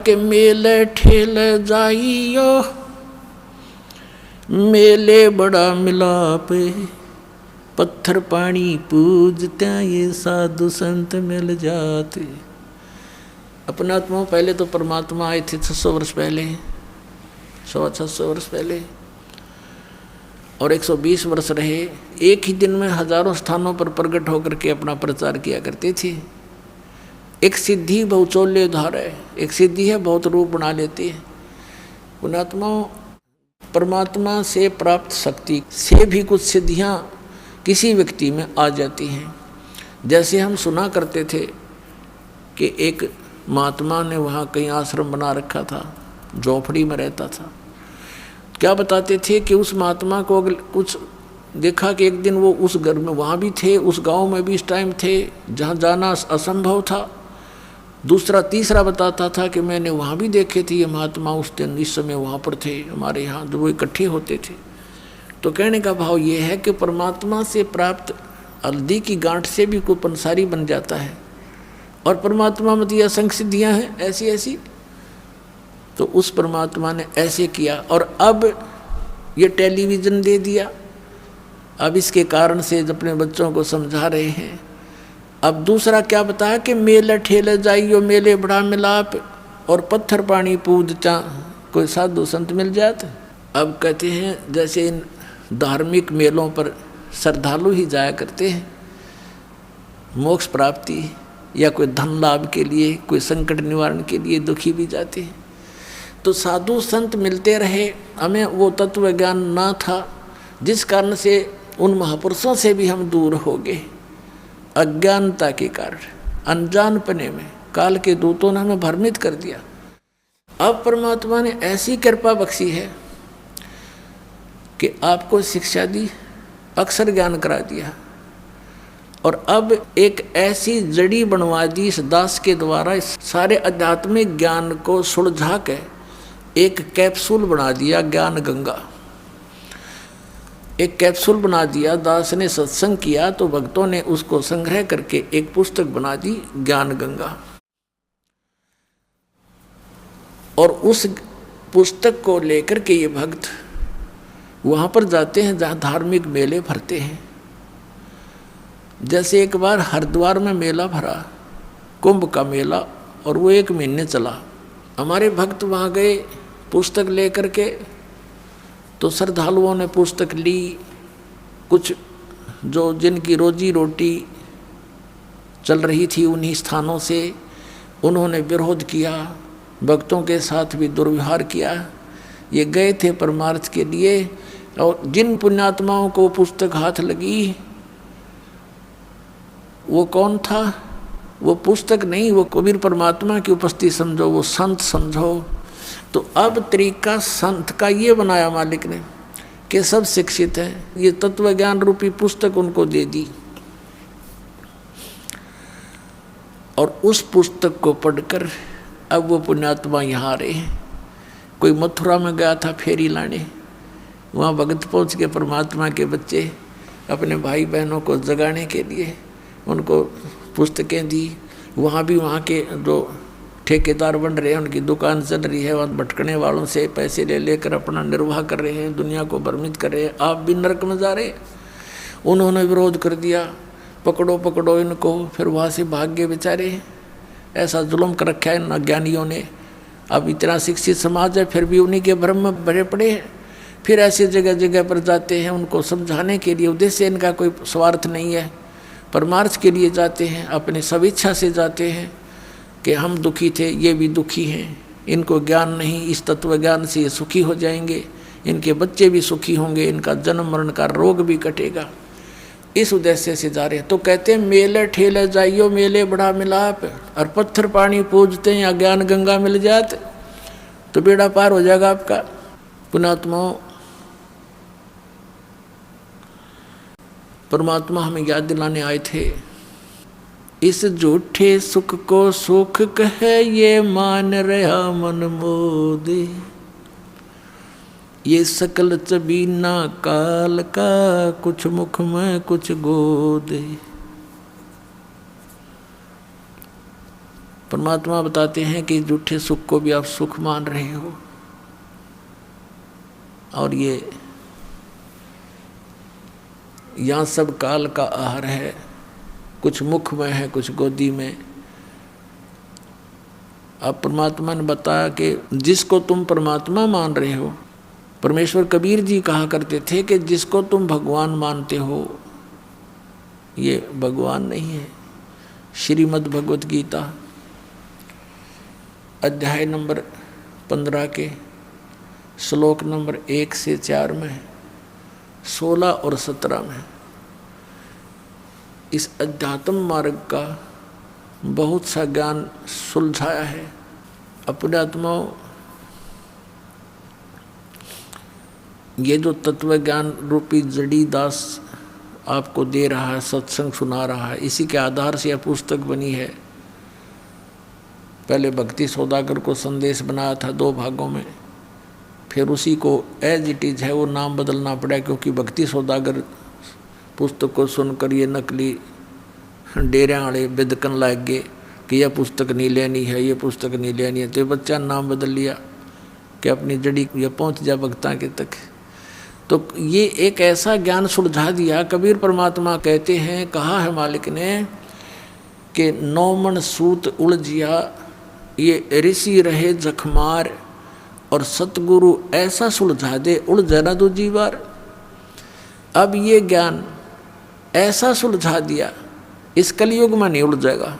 के मेले ठेले जाइयो, मेले बड़ा मिलाप, पत्थर पानी पूजते ये साधु संत मिल जाते। अपना आत्मा पहले तो परमात्मा आए थे 600 वर्ष पहले, 600 वर्ष पहले, और 120 वर्ष रहे। एक ही दिन में हजारों स्थानों पर प्रकट होकर के अपना प्रचार किया करते थे। एक सिद्धि बहुचोल्य धार है, एक सिद्धि है बहुत रूप बना लेती है। पुणात्मा परमात्मा से प्राप्त शक्ति से भी कुछ सिद्धियां किसी व्यक्ति में आ जाती हैं। जैसे हम सुना करते थे कि एक महात्मा ने वहाँ कहीं आश्रम बना रखा था, झोपड़ी में रहता था। क्या बताते थे कि उस महात्मा को कुछ देखा कि एक दिन वो उस घर में वहाँ भी थे, उस गांव में भी इस टाइम थे जहाँ जाना असंभव था। दूसरा तीसरा बताता था कि मैंने वहाँ भी देखे थे ये महात्मा उस दिन इस समय वहाँ पर थे, हमारे यहाँ जो वो इकट्ठे होते थे। तो कहने का भाव ये है कि परमात्मा से प्राप्त हल्दी की गांठ से भी कोई पंसारी बन जाता है, और परमात्मा में तो असंख्य सिद्धियाँ हैं ऐसी ऐसी। तो उस परमात्मा ने ऐसे किया, और अब ये टेलीविज़न दे दिया। अब इसके कारण से अपने बच्चों को समझा रहे हैं। अब दूसरा क्या बताया कि मेले ठेले जाइयो, मेले बड़ा मिलाप, और पत्थर पानी पूजता कोई साधु संत मिल जाते। अब कहते हैं जैसे इन धार्मिक मेलों पर श्रद्धालु ही जाया करते हैं मोक्ष प्राप्ति या कोई धन लाभ के लिए, कोई संकट निवारण के लिए, दुखी भी जाते हैं। तो साधु संत मिलते रहे, हमें वो तत्व ज्ञान ना था, जिस कारण से उन महापुरुषों से भी हम दूर हो गए। अज्ञानता के कारण, अनजानपने में काल के दूतों ने हमें भ्रमित कर दिया। अब परमात्मा ने ऐसी कृपा बख्शी है कि आपको शिक्षा दी, अक्षर ज्ञान करा दिया, और अब एक ऐसी जड़ी बनवा दी इस दास के द्वारा, इस सारे आध्यात्मिक ज्ञान को सुलझा के एक कैप्सूल बना दिया, ज्ञान गंगा। एक कैप्सूल बना दिया। दास ने सत्संग किया तो भक्तों ने उसको संग्रह करके एक पुस्तक बना दी, ज्ञान गंगा। और उस पुस्तक को लेकर के ये भक्त वहाँ पर जाते हैं जहाँ धार्मिक मेले भरते हैं। जैसे एक बार हरिद्वार में मेला भरा, कुंभ का मेला, और वो 1 महीने चला। हमारे भक्त वहाँ गए पुस्तक लेकर के, तो श्रद्धालुओं ने पुस्तक ली। कुछ जो जिनकी रोजी रोटी चल रही थी उन्हीं स्थानों से, उन्होंने विरोध किया, भक्तों के साथ भी दुर्व्यवहार किया। ये गए थे परमार्थ के लिए, और जिन पुण्यात्माओं को पुस्तक हाथ लगी वो कौन था? वो पुस्तक नहीं, वो कबीर परमात्मा की उपस्थिति समझो, वो संत समझो। तो अब तरीका संत का ये बनाया मालिक ने कि सब शिक्षित है, ये तत्व ज्ञान रूपी पुस्तक उनको दे दी, और उस पुस्तक को पढ़कर अब वो पुण्यात्मा यहाँ आ रहे हैं। कोई मथुरा में गया था फेरी लाने, वहाँ भगत पहुँच के परमात्मा के बच्चे अपने भाई बहनों को जगाने के लिए उनको पुस्तकें दी। वहाँ भी वहाँ के जो ठेकेदार बन रहे हैं, उनकी दुकान चल रही है, वहाँ भटकने वालों से पैसे ले लेकर अपना निर्वाह कर रहे हैं, दुनिया को भ्रमित कर रहे हैं। आप भी नरक में जा रहे। उन्होंने विरोध कर दिया, पकड़ो पकड़ो इनको। फिर वहाँ से भाग गए बेचारे। ऐसा जुल्म कर रखा है इन अज्ञानियों ने। अब इतना शिक्षित समाज है फिर भी उन्हीं के भ्रम में भरे पड़े हैं। फिर ऐसी जगह जगह पर जाते हैं उनको समझाने के लिए। उद्देश्य इनका कोई स्वार्थ नहीं है, परमार्थ के लिए जाते हैं, अपने स्वेच्छा से जाते हैं कि हम दुखी थे, ये भी दुखी हैं, इनको ज्ञान नहीं, इस तत्व ज्ञान से ये सुखी हो जाएंगे, इनके बच्चे भी सुखी होंगे, इनका जन्म मरण का रोग भी कटेगा। इस उद्देश्य से जा रहे हैं। तो कहते हैं मेले ठेले जाइयो, मेले बड़ा मिलाप, और पत्थर पानी पूजते हैं या ज्ञान गंगा मिल जाते तो बेड़ा पार हो जाएगा आपका। पुणात्मा परमात्मा हमें याद दिलाने आए थे, इस झूठे सुख को सुख कहे ये मान रहा मन मोदे, ये सकल चबीना काल का कुछ मुख में कुछ गोदे। परमात्मा बताते हैं कि झूठे सुख को भी आप सुख मान रहे हो, और ये यहाँ सब काल का आहार है, कुछ मुख में है, कुछ गोदी में। अब परमात्मा ने बताया कि जिसको तुम परमात्मा मान रहे हो, परमेश्वर कबीर जी कहा करते थे कि जिसको तुम भगवान मानते हो ये भगवान नहीं है। श्रीमद् भगवत गीता अध्याय नंबर 15 के श्लोक नंबर 1 से 4 में, 16 और 17 में इस अध्यात्म मार्ग का बहुत सा ज्ञान सुलझाया है। अपने आत्माओं, ये जो तत्व ज्ञान रूपी जड़ी दास आपको दे रहा है, सत्संग सुना रहा है, इसी के आधार से यह पुस्तक बनी है। पहले भक्ति सौदागर को संदेश बनाया था 2 भागों में, फिर उसी को एज इट इज है वो नाम बदलना पड़ा, क्योंकि भक्ति सौदागर पुस्तक को सुनकर ये नकली डेरे वाले बिदकन लग गए कि यह पुस्तक नहीं लेनी है, ये पुस्तक नहीं लेनी है, तो बच्चा नाम बदल लिया कि अपनी जड़ी ये पहुँच जा भक्ता के तक। तो ये एक ऐसा ज्ञान सुलझा दिया। कबीर परमात्मा कहते हैं, कहा है मालिक ने कि 9 मन सूत उलझिया ये ऋषि रहे जखमार, और सतगुरु ऐसा सुलझा दे उलझा ना दूजी बार। अब ये ज्ञान ऐसा सुलझा दिया, इस कलयुग में नहीं उलझेगा।